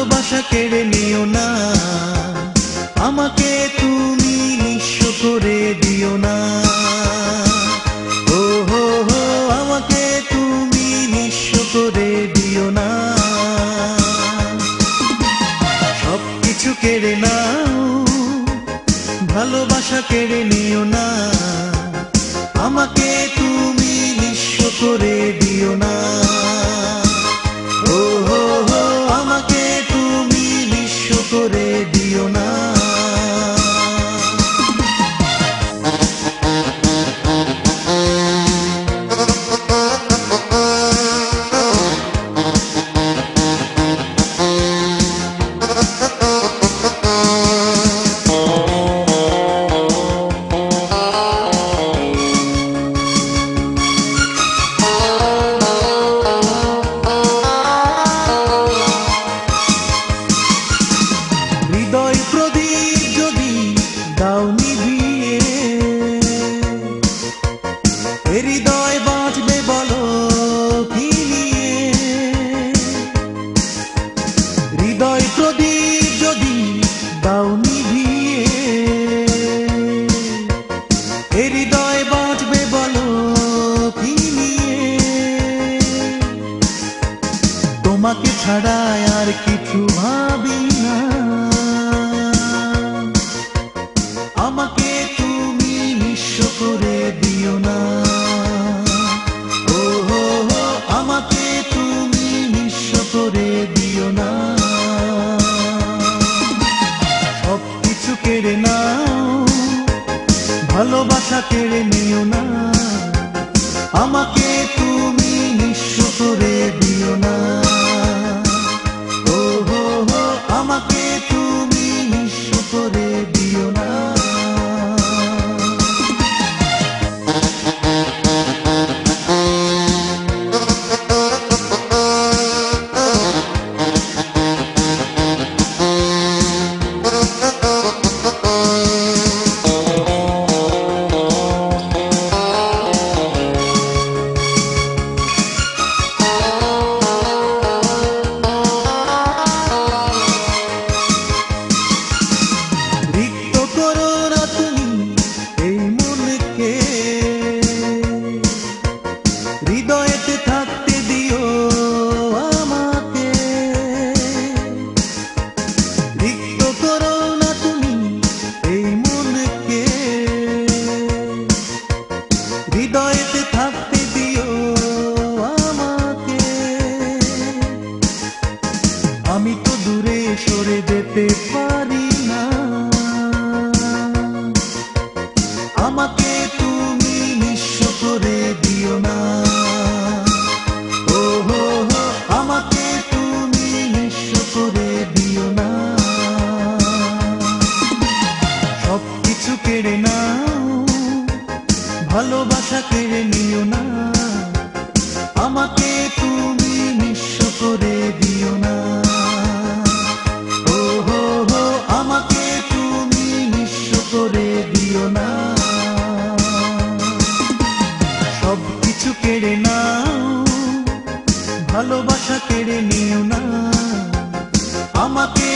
ভালোবাসা কেড়ে নিও না, আমাকে তুমি নিঃস্ব করে দিও না। ও হো হো, আমাকে তুমি নিঃস্ব করে দিও না। সবকিছু কেড়ে নাও, ভালোবাসা কেড়ে নিও না, আমাকে তুমি নিঃস্ব করে দিও না। ও হো হো, আমাকে তুমি নিঃস্ব করে দিও না। হৃদয় প্রদীপ যদি দাও নিভিয়ে, হৃদয় বাঁচবে বলো কি নিয়ে। হৃদয় প্রদীপ যদি দাও নিভিয়ে, হৃদয় বাঁচবে বলো কি নিয়ে। তোমাকে ছাড়া আর কিছু ভাবি না, আমাকে তুমি নিঃস্ব করে দিও না। ও হো হো, আমাকে তুমি নিঃস্ব করে দিও না। সবকিছু কেড়ে নাও, ভালোবাসা কেড়ে নিও না, আমাকে তুমি নিঃস্ব করে দিও না। ও হো হো, আমাকে তুমি নিঃস্ব করে দিও না। হৃদয়েতে থাকতে দিও আমাকে, রিক্ত করো না তুমি এই মনকে। হৃদয়েতে থাকতে দিও আমাকে, আমি তো দূরে সরে যেতে পারি না, আমাকে তুমি নিঃস্ব করে দিও না। ও হো হো, আমাকে তুমি নিঃস্ব করে দিও না। সবকিছু কেড়ে নাও, ভালোবাসা কেড়ে নিও না, আমাকে তুমি নিঃস্ব করে দিও না। ও হো হো, আমাকে তুমি নিঃস্ব করে দিও না। সবকিছু কেড়ে নাও, ভালোবাসা কেড়ে নিও না, আমাকে